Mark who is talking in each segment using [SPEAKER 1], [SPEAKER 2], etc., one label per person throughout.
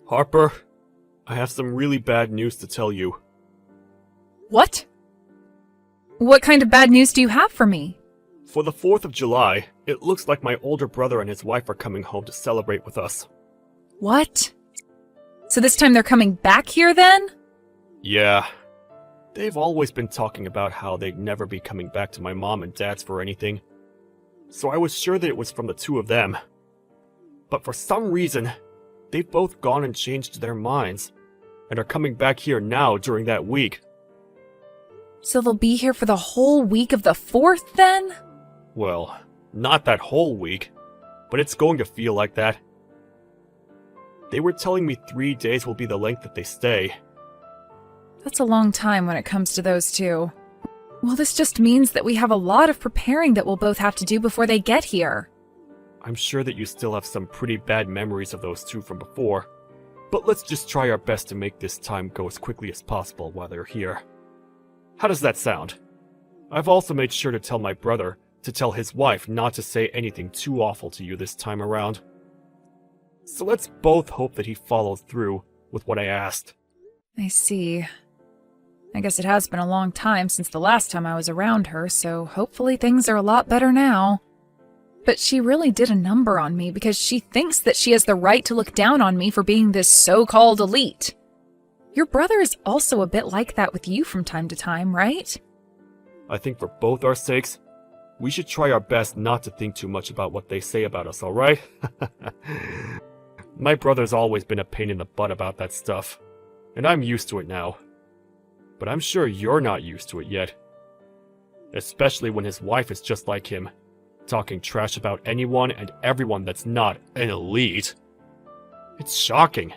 [SPEAKER 1] Harper, I have some really bad news to tell you.
[SPEAKER 2] What? What kind of bad news do you have for me?
[SPEAKER 1] For the 4th of July, it looks like my older brother and his wife are coming home to celebrate with us.
[SPEAKER 2] What? So this time they're coming back here then?
[SPEAKER 1] Yeah. They've always been talking about how they'd never be coming back to my mom and dad's for anything. So I was sure that it was from the two of them. But for some reason, they've both gone and changed their minds, and are coming back here now during that week.
[SPEAKER 2] So they'll be here for the whole week of the 4th then?
[SPEAKER 1] Well, not that whole week, but it's going to feel like that. They were telling me 3 days will be the length that they stay.
[SPEAKER 2] That's a long time when it comes to those two. Well, this just means that we have a lot of preparing that we'll both have to do before they get here.
[SPEAKER 1] I'm sure that you still have some pretty bad memories of those two from before, but let's just try our best to make this time go as quickly as possible while they're here. How does that sound? I've also made sure to tell my brother to tell his wife not to say anything too awful to you this time around. So let's both hope that he follows through with what I asked.
[SPEAKER 2] I see. I guess it has been a long time since the last time I was around her, so hopefully things are a lot better now. But she really did a number on me because she thinks that she has the right to look down on me for being this so-called elite. Your brother is also a bit like that with you from time to time, right?
[SPEAKER 1] I think for both our sakes, we should try our best not to think too much about what they say about us, alright? My brother's always been a pain in the butt about that stuff, and I'm used to it now. But I'm sure you're not used to it yet. Especially when his wife is just like him, talking trash about anyone and everyone that's not an elite. It's shocking.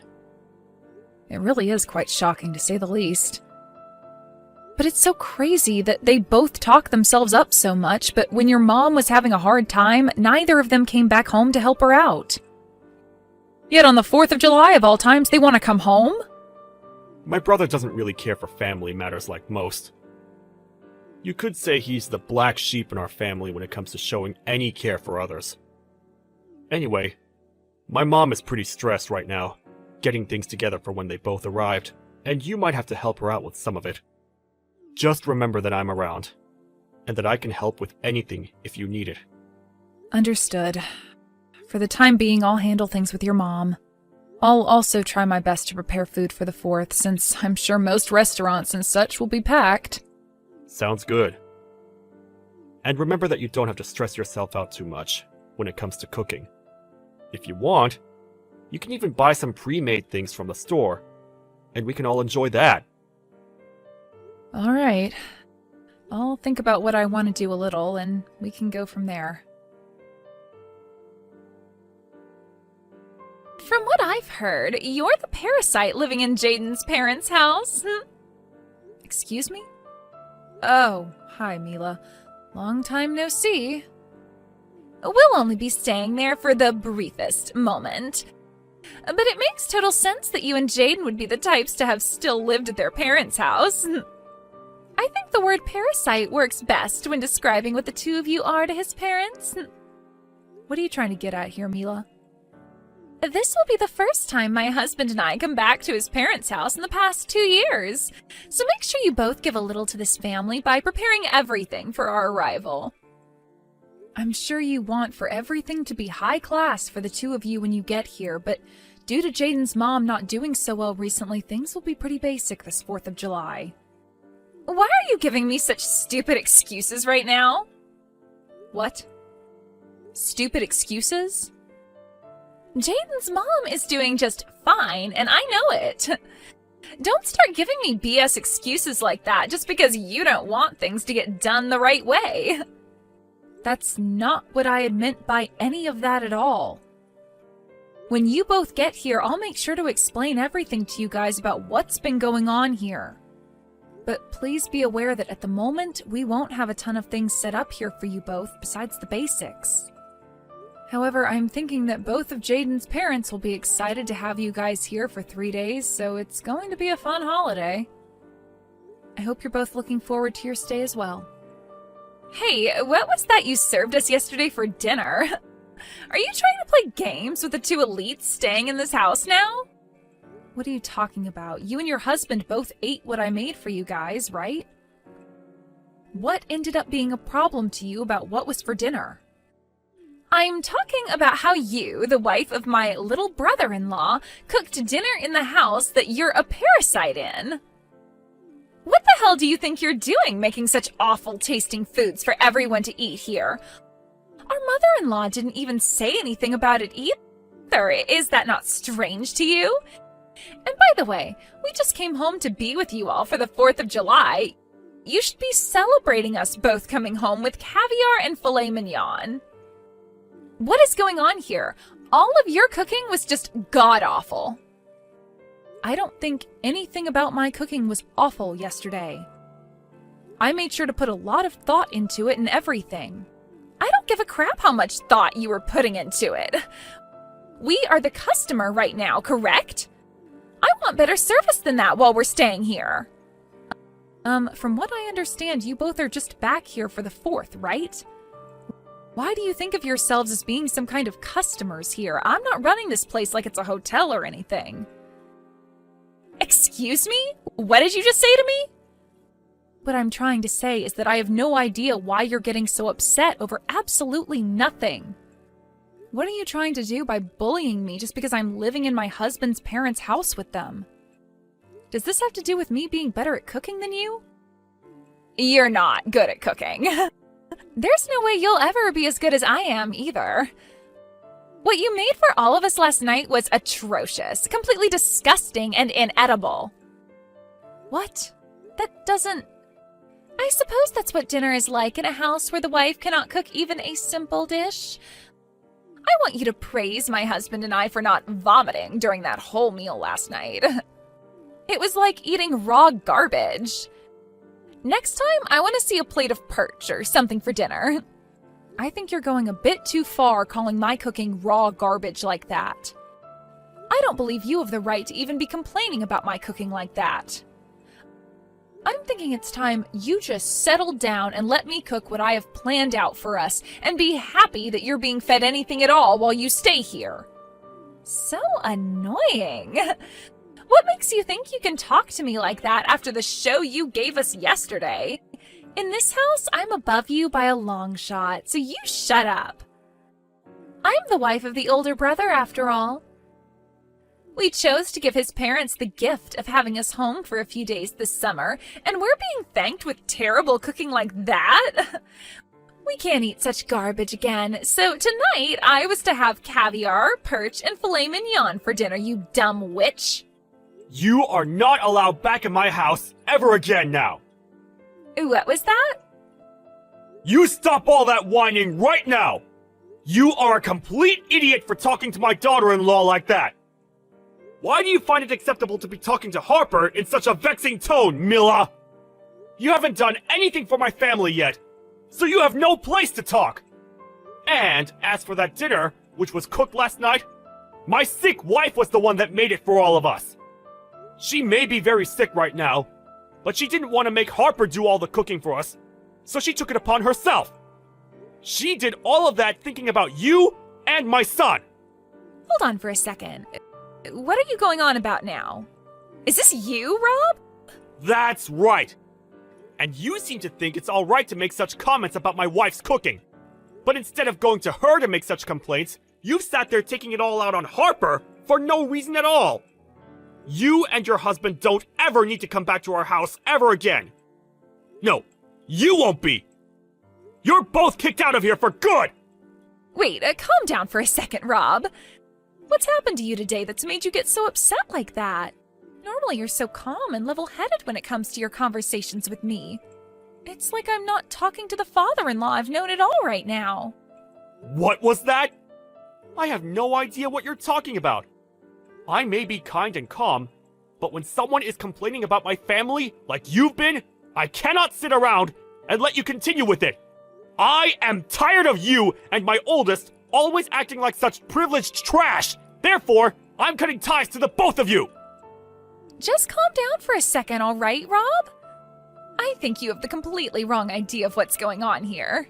[SPEAKER 2] It really is quite shocking, to say the least. But it's so crazy that they both talk themselves up so much, but when your mom was having a hard time, neither of them came back home to help her out. Yet on the 4th of July of all times, they want to come home?
[SPEAKER 1] My brother doesn't really care for family matters like most. You could say he's the black sheep in our family when it comes to showing any care for others. Anyway, my mom is pretty stressed right now, getting things together for when they both arrived, and you might have to help her out with some of it. Just remember that I'm around, and that I can help with anything if you need it.
[SPEAKER 2] Understood. For the time being, I'll handle things with your mom. I'll also try my best to prepare food for the 4th, since I'm sure most restaurants and such will be packed.
[SPEAKER 1] Sounds good. And remember that you don't have to stress yourself out too much when it comes to cooking. If you want, you can even buy some pre-made things from the store, and we can all enjoy that.
[SPEAKER 2] Alright. I'll think about what I want to do a little, and we can go from there.
[SPEAKER 3] From what I've heard, you're the parasite living in Jaden's parents' house.
[SPEAKER 2] Excuse me? Oh, hi, Mila. Long time no see.
[SPEAKER 3] We'll only be staying there for the briefest moment. But it makes total sense that you and Jaden would be the types to have still lived at their parents' house. I think the word parasite works best when describing what the two of you are to his parents.
[SPEAKER 2] What are you trying to get at here, Mila?
[SPEAKER 3] This will be the first time my husband and I come back to his parents' house in the past 2 years. So make sure you both give a little to this family by preparing everything for our arrival.
[SPEAKER 2] I'm sure you want for everything to be high class for the two of you when you get here, but due to Jaden's mom not doing so well recently, things will be pretty basic this 4th of July.
[SPEAKER 3] Why are you giving me such stupid excuses right now?
[SPEAKER 2] What? Stupid excuses?
[SPEAKER 3] Jaden's mom is doing just fine, and I know it. Don't start giving me BS excuses like that just because you don't want things to get done the right way.
[SPEAKER 2] That's not what I had meant by any of that at all. When you both get here, I'll make sure to explain everything to you guys about what's been going on here. But please be aware that at the moment, we won't have a ton of things set up here for you both besides the basics. However, I'm thinking that both of Jaden's parents will be excited to have you guys here for 3 days, so it's going to be a fun holiday. I hope you're both looking forward to your stay as well.
[SPEAKER 3] Hey, what was that you served us yesterday for dinner? Are you trying to play games with the two elites staying in this house now?
[SPEAKER 2] What are you talking about? You and your husband both ate what I made for you guys, right? What ended up being a problem to you about what was for dinner?
[SPEAKER 3] I'm talking about how you, the wife of my little brother-in-law, cooked dinner in the house that you're a parasite in. What the hell do you think you're doing making such awful-tasting foods for everyone to eat here? Our mother-in-law didn't even say anything about it either. Is that not strange to you? And by the way, we just came home to be with you all for the 4th of July. You should be celebrating us both coming home with caviar and filet mignon. What is going on here? All of your cooking was just god-awful.
[SPEAKER 2] I don't think anything about my cooking was awful yesterday. I made sure to put a lot of thought into it and everything.
[SPEAKER 3] I don't give a crap how much thought you were putting into it. We are the customer right now, correct? I want better service than that while we're staying here.
[SPEAKER 2] From what I understand, you both are just back here for the 4th, right? Why do you think of yourselves as being some kind of customers here? I'm not running this place like it's a hotel or anything.
[SPEAKER 3] Excuse me? What did you just say to me?
[SPEAKER 2] What I'm trying to say is that I have no idea why you're getting so upset over absolutely nothing. What are you trying to do by bullying me just because I'm living in my husband's parents' house with them? Does this have to do with me being better at cooking than you?
[SPEAKER 3] You're not good at cooking. There's no way you'll ever be as good as I am either. What you made for all of us last night was atrocious, completely disgusting and inedible.
[SPEAKER 2] What? That doesn't...
[SPEAKER 3] I suppose that's what dinner is like in a house where the wife cannot cook even a simple dish. I want you to praise my husband and I for not vomiting during that whole meal last night. It was like eating raw garbage. Next time, I want to see a plate of perch or something for dinner.
[SPEAKER 2] I think you're going a bit too far calling my cooking raw garbage like that. I don't believe you have the right to even be complaining about my cooking like that. I'm thinking it's time you just settle down and let me cook what I have planned out for us and be happy that you're being fed anything at all while you stay here.
[SPEAKER 3] So annoying. What makes you think you can talk to me like that after the show you gave us yesterday? In this house, I'm above you by a long shot, so you shut up. I'm the wife of the older brother, after all. We chose to give his parents the gift of having us home for a few days this summer, and we're being thanked with terrible cooking like that? We can't eat such garbage again, so tonight I was to have caviar, perch, and filet mignon for dinner, you dumb witch.
[SPEAKER 1] You are not allowed back in my house ever again now!
[SPEAKER 3] What was that?
[SPEAKER 1] You stop all that whining right now! You are a complete idiot for talking to my daughter-in-law like that! Why do you find it acceptable to be talking to Harper in such a vexing tone, Mila? You haven't done anything for my family yet, so you have no place to talk! And as for that dinner, which was cooked last night, my sick wife was the one that made it for all of us. She may be very sick right now, but she didn't want to make Harper do all the cooking for us, so she took it upon herself. She did all of that thinking about you and my son.
[SPEAKER 3] Hold on for a second. What are you going on about now? Is this you, Rob?
[SPEAKER 1] That's right. And you seem to think it's alright to make such comments about my wife's cooking. But instead of going to her to make such complaints, you've sat there taking it all out on Harper for no reason at all. You and your husband don't ever need to come back to our house ever again. No, you won't be. You're both kicked out of here for good!
[SPEAKER 3] Wait, calm down for a second, Rob. What's happened to you today that's made you get so upset like that? Normally you're so calm and level-headed when it comes to your conversations with me. It's like I'm not talking to the father-in-law I've known at all right now.
[SPEAKER 1] What was that? I have no idea what you're talking about. I may be kind and calm, but when someone is complaining about my family, like you've been, I cannot sit around and let you continue with it. I am tired of you and my oldest always acting like such privileged trash. Therefore, I'm cutting ties to the both of you.
[SPEAKER 3] Just calm down for a second, all right, Rob? I think you have the completely wrong idea of what's going on here.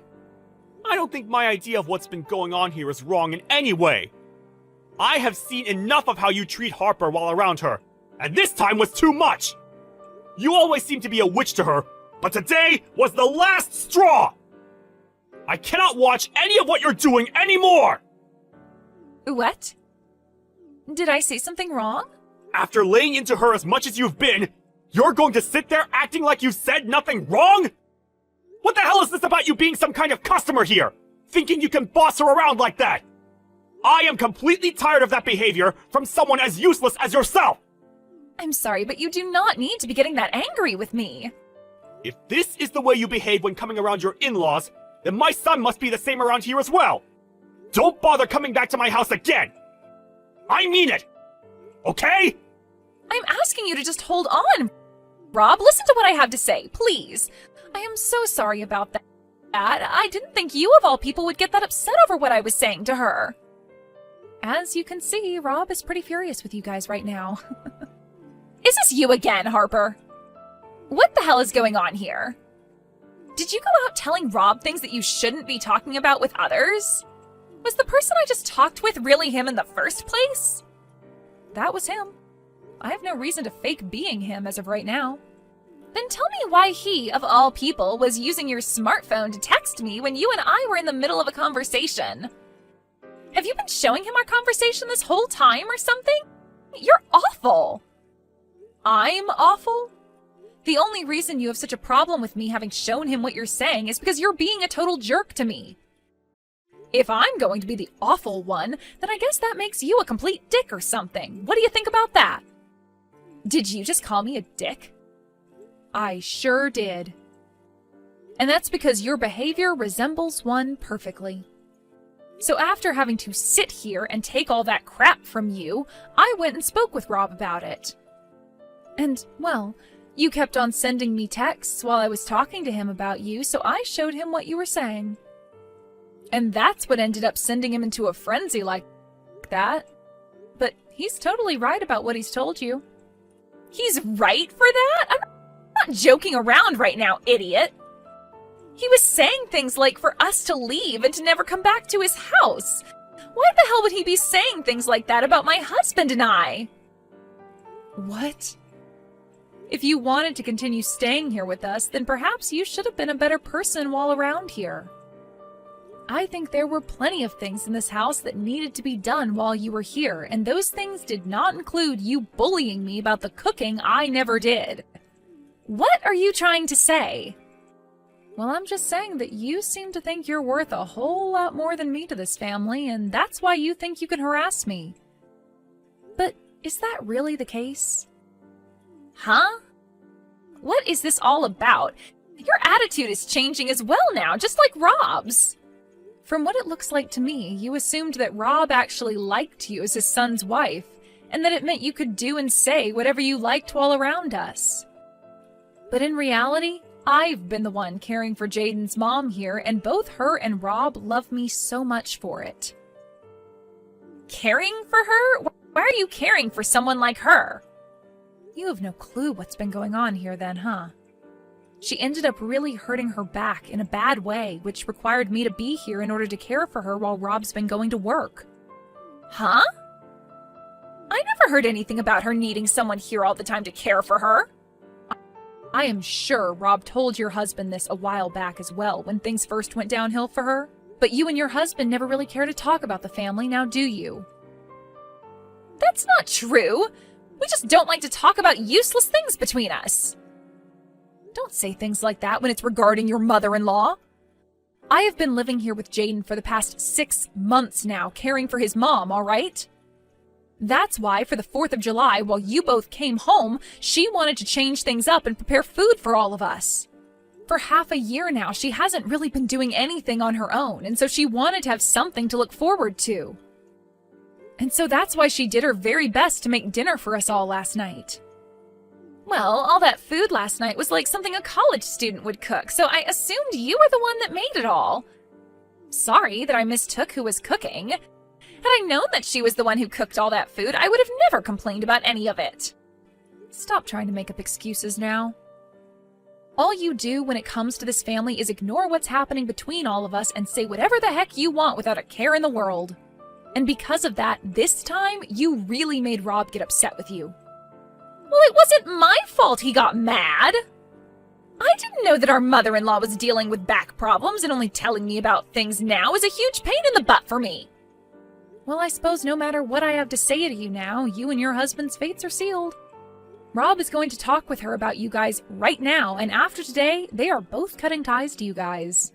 [SPEAKER 1] I don't think my idea of what's been going on here is wrong in any way. I have seen enough of how you treat Harper while around her, And this time was too much! You always seem to be a witch to her, but today was the last straw! I cannot watch any of what you're doing anymore!
[SPEAKER 2] What? Did I say something wrong?
[SPEAKER 1] After laying into her as much as you've been, you're going to sit there acting like you said nothing wrong? What the hell is this about you being some kind of customer here? Thinking you can boss her around like that? I am completely tired of that behavior from someone as useless as yourself!
[SPEAKER 2] I'm sorry, but you do not need to be getting that angry with me.
[SPEAKER 1] If this is the way you behave when coming around your in-laws, then my son must be the same around here as well. Don't bother coming back to my house again! I mean it! Okay?
[SPEAKER 2] I'm asking you to just hold on. Rob, listen to what I have to say, please. I am so sorry about that. I didn't think you of all people would get that upset over what I was saying to her. As you can see, Rob is pretty furious with you guys right now. Is this you again, Harper? What the hell is going on here? Did you go out telling Rob things that you shouldn't be talking about with others? Was the person I just talked with really him in the first place? That was him. I have no reason to fake being him as of right now. Then tell me why he, of all people, was using your smartphone to text me when you and I were in the middle of a conversation. Have you been showing him our conversation this whole time or something? You're awful. I'm awful? The only reason you have such a problem with me having shown him what you're saying is because you're being a total jerk to me. If I'm going to be the awful one, then I guess that makes you a complete dick or something. What do you think about that? Did you just call me a dick? I sure did. And that's because your behavior resembles one perfectly. So after having to sit here and take all that crap from you, I went and spoke with Rob about it. And, well, you kept on sending me texts while I was talking to him about you, so I showed him what you were saying. And that's what ended up sending him into a frenzy like that. But he's totally right about what he's told you. He's right for that? I'm not joking around right now, idiot. He was saying things like for us to leave and to never come back to his house. Why the hell would he be saying things like that about my husband and I? What? If you wanted to continue staying here with us, then perhaps you should have been a better person while around here. I think there were plenty of things in this house that needed to be done while you were here, and those things did not include you bullying me about the cooking I never did. What are you trying to say? Well, I'm just saying that you seem to think you're worth a whole lot more than me to this family, and that's why you think you can harass me. But is that really the case? Huh? What is this all about? Your attitude is changing as well now, just like Rob's. From what it looks like to me, you assumed that Rob actually liked you as his son's wife, and that it meant you could do and say whatever you liked while around us. But in reality, I've been the one caring for Jaden's mom here, and both her and Rob love me so much for it. Caring for her? Why are you caring for someone like her? You have no clue what's been going on here then, huh? She ended up really hurting her back in a bad way, which required me to be here in order to care for her while Rob's been going to work. Huh? I never heard anything about her needing someone here all the time to care for her. I am sure Rob told your husband this a while back as well, when things first went downhill for her. But you and your husband never really care to talk about the family, now do you? That's not true. We just don't like to talk about useless things between us. Don't say things like that when it's regarding your mother-in-law. I have been living here with Jaden for the past 6 months now, caring for his mom, all right? That's why, for the 4th of July, while you both came home, she wanted to change things up and prepare food for all of us. For half a year now, she hasn't really been doing anything on her own, and so she wanted to have something to look forward to. And so that's why she did her very best to make dinner for us all last night. Well, all that food last night was like something a college student would cook, so I assumed you were the one that made it all. Sorry that I mistook who was cooking. Had I known that she was the one who cooked all that food, I would have never complained about any of it. Stop trying to make up excuses now. All you do when it comes to this family is ignore what's happening between all of us and say whatever the heck you want without a care in the world. And because of that, this time, you really made Rob get upset with you.
[SPEAKER 3] Well, it wasn't my fault he got mad. I didn't know that our mother-in-law was dealing with back problems, and only telling me about things now is a huge pain in the butt for me.
[SPEAKER 2] Well, I suppose no matter what I have to say to you now, you and your husband's fates are sealed. Rob is going to talk with her about you guys right now, and after today, they are both cutting ties to you guys.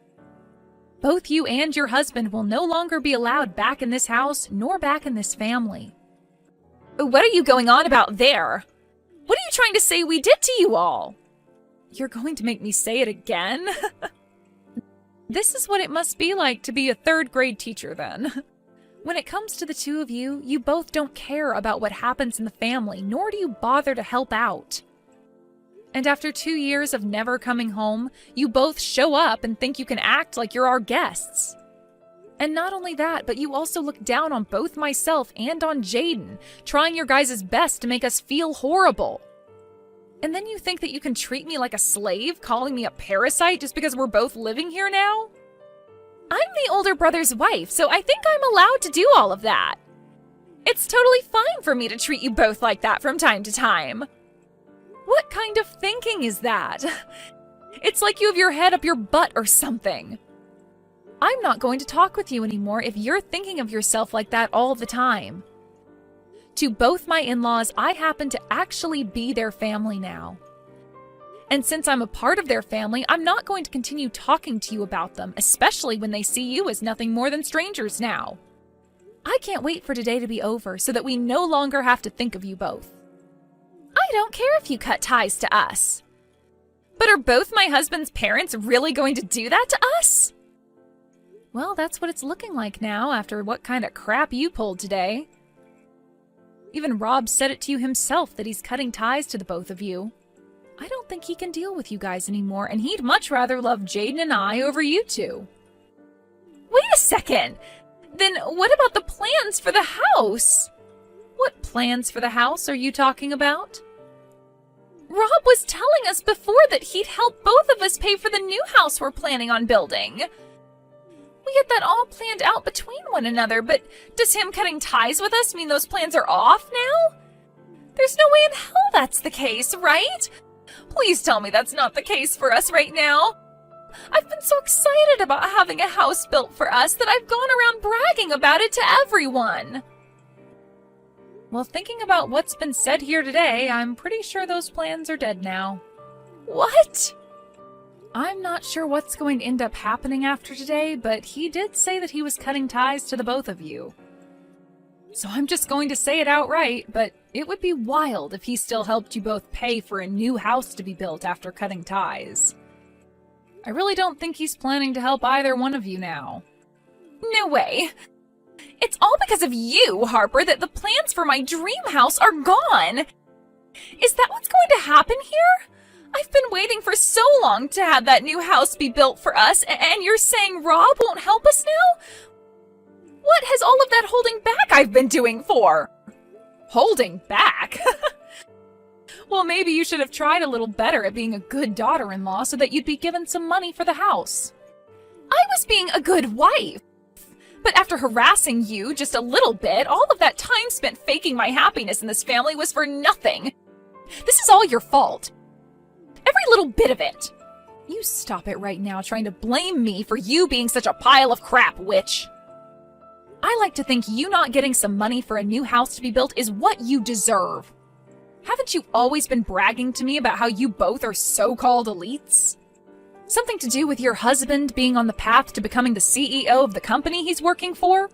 [SPEAKER 2] Both you and your husband will no longer be allowed back in this house, nor back in this family.
[SPEAKER 3] What are you going on about there? What are you trying to say we did to you all?
[SPEAKER 2] You're going to make me say it again? This is what it must be like to be a third-grade teacher, then. When it comes to the two of you, you both don't care about what happens in the family, nor do you bother to help out. And after 2 years of never coming home, you both show up and think you can act like you're our guests. And not only that, but you also look down on both myself and on Jaden, trying your guys' best to make us feel horrible. And then you think that you can treat me like a slave, calling me a parasite just because we're both living here now?
[SPEAKER 3] I'm the older brother's wife, so I think I'm allowed to do all of that. It's totally fine for me to treat you both like that from time to time.
[SPEAKER 2] What kind of thinking is that? It's like you have your head up your butt or something. I'm not going to talk with you anymore if you're thinking of yourself like that all the time. To both my in-laws, I happen to actually be their family now. And since I'm a part of their family, I'm not going to continue talking to you about them, especially when they see you as nothing more than strangers now. I can't wait for today to be over so that we no longer have to think of you both.
[SPEAKER 3] I don't care if you cut ties to us. But are both my husband's parents really going to do that to us?
[SPEAKER 2] Well, that's what it's looking like now after what kind of crap you pulled today. Even Rob said it to you himself that he's cutting ties to the both of you. I don't think he can deal with you guys anymore, and he'd much rather love Jaden and I over you two.
[SPEAKER 3] Wait a second! Then what about the plans for the house?
[SPEAKER 2] What plans for the house are you talking about?
[SPEAKER 3] Rob was telling us before that he'd help both of us pay for the new house we're planning on building. We had that all planned out between one another, but does him cutting ties with us mean those plans are off now? There's no way in hell that's the case, right? Please tell me that's not the case for us right now. I've been so excited about having a house built for us that I've gone around bragging about it to everyone.
[SPEAKER 2] Well, thinking about what's been said here today, I'm pretty sure those plans are dead now.
[SPEAKER 3] What?
[SPEAKER 2] I'm not sure what's going to end up happening after today, but he did say that he was cutting ties to the both of you. So I'm just going to say it outright, but it would be wild if he still helped you both pay for a new house to be built after cutting ties. I really don't think he's planning to help either one of you now.
[SPEAKER 3] No way. It's all because of you, Harper, that the plans for my dream house are gone. Is that what's going to happen here? I've been waiting for so long to have that new house be built for us, and you're saying Rob won't help us now? What has all of that holding back I've been doing for?
[SPEAKER 2] Holding back? Well, maybe you should have tried a little better at being a good daughter-in-law so that you'd be given some money for the house.
[SPEAKER 3] I was being a good wife. But after harassing you just a little bit, all of that time spent faking my happiness in this family was for nothing. This is all your fault. Every little bit of it.
[SPEAKER 2] You stop it right now trying to blame me for you being such a pile of crap, witch. I like to think you not getting some money for a new house to be built is what you deserve. Haven't you always been bragging to me about how you both are so-called elites? Something to do with your husband being on the path to becoming the CEO of the company he's working for?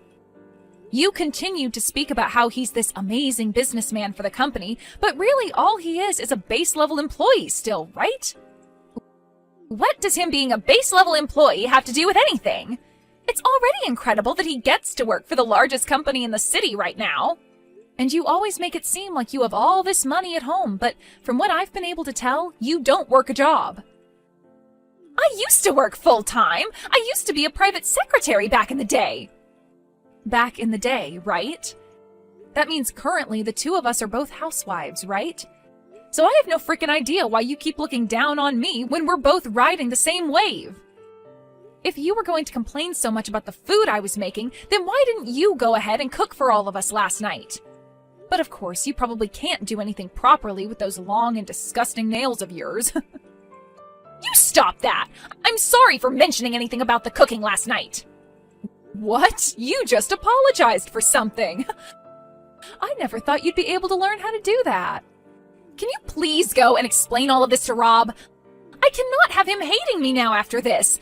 [SPEAKER 2] You continue to speak about how he's this amazing businessman for the company, but really all he is a base-level employee still, right?
[SPEAKER 3] What does him being a base-level employee have to do with anything? It's already incredible that he gets to work for the largest company in the city right now.
[SPEAKER 2] And you always make it seem like you have all this money at home, but from what I've been able to tell, you don't work a job.
[SPEAKER 3] I used to work full-time. I used to be a private secretary back in the day.
[SPEAKER 2] Back in the day, right? That means currently the two of us are both housewives, right? So I have no freaking idea why you keep looking down on me when we're both riding the same wave. If you were going to complain so much about the food I was making, then why didn't you go ahead and cook for all of us last night? But of course, you probably can't do anything properly with those long and disgusting nails of yours.
[SPEAKER 3] You stop that! I'm sorry for mentioning anything about the cooking last night.
[SPEAKER 2] What? You just apologized for something. I never thought you'd be able to learn how to do that.
[SPEAKER 3] Can you please go and explain all of this to Rob? I cannot have him hating me now after this.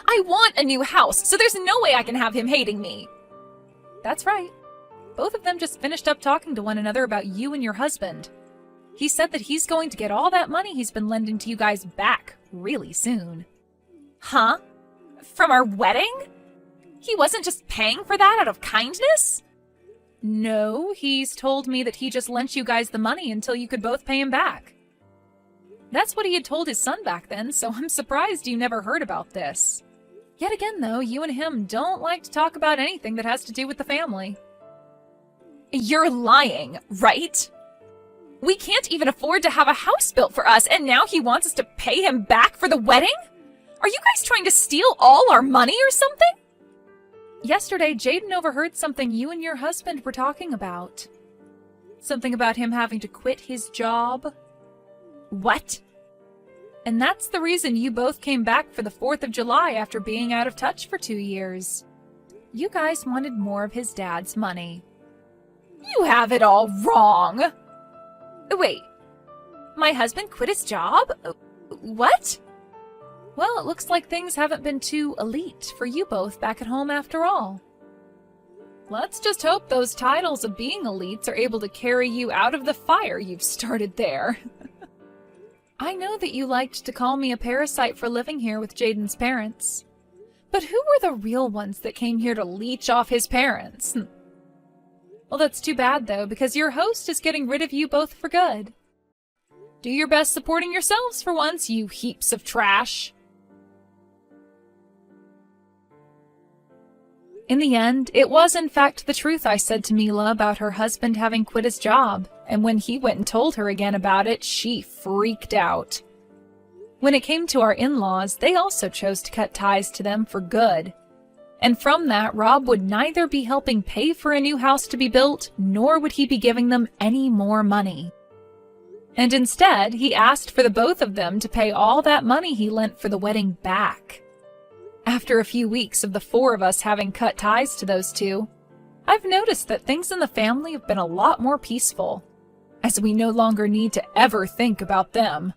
[SPEAKER 3] I want a new house, so there's no way I can have him hating me.
[SPEAKER 2] That's right. Both of them just finished up talking to one another about you and your husband. He said that he's going to get all that money he's been lending to you guys back really soon.
[SPEAKER 3] Huh? From our wedding? He wasn't just paying for that out of kindness?
[SPEAKER 2] No, he's told me that he just lent you guys the money until you could both pay him back. That's what he had told his son back then, so I'm surprised you never heard about this. Yet again, though, you and him don't like to talk about anything that has to do with the family.
[SPEAKER 3] You're lying, right? We can't even afford to have a house built for us, and now he wants us to pay him back for the wedding? Are you guys trying to steal all our money or something?
[SPEAKER 2] Yesterday, Jaden overheard something you and your husband were talking about. Something about him having to quit his job.
[SPEAKER 3] What?
[SPEAKER 2] And that's the reason you both came back for the 4th of July after being out of touch for 2 years. You guys wanted more of his dad's money.
[SPEAKER 3] You have it all wrong. Wait, my husband quit his job? What?
[SPEAKER 2] Well, it looks like things haven't been too elite for you both back at home after all. Let's just hope those titles of being elites are able to carry you out of the fire you've started there. I know that you liked to call me a parasite for living here with Jaden's parents. But who were the real ones that came here to leech off his parents? Well, that's too bad, though, because your host is getting rid of you both for good. Do your best supporting yourselves for once, you heaps of trash. In the end, it was in fact the truth I said to Mila about her husband having quit his job, and when he went and told her again about it, she freaked out. When it came to our in-laws, they also chose to cut ties to them for good. And from that, Rob would neither be helping pay for a new house to be built, nor would he be giving them any more money. And instead, he asked for the both of them to pay all that money he lent for the wedding back. After a few weeks of the 4 of us having cut ties to those two, I've noticed that things in the family have been a lot more peaceful, as we no longer need to ever think about them.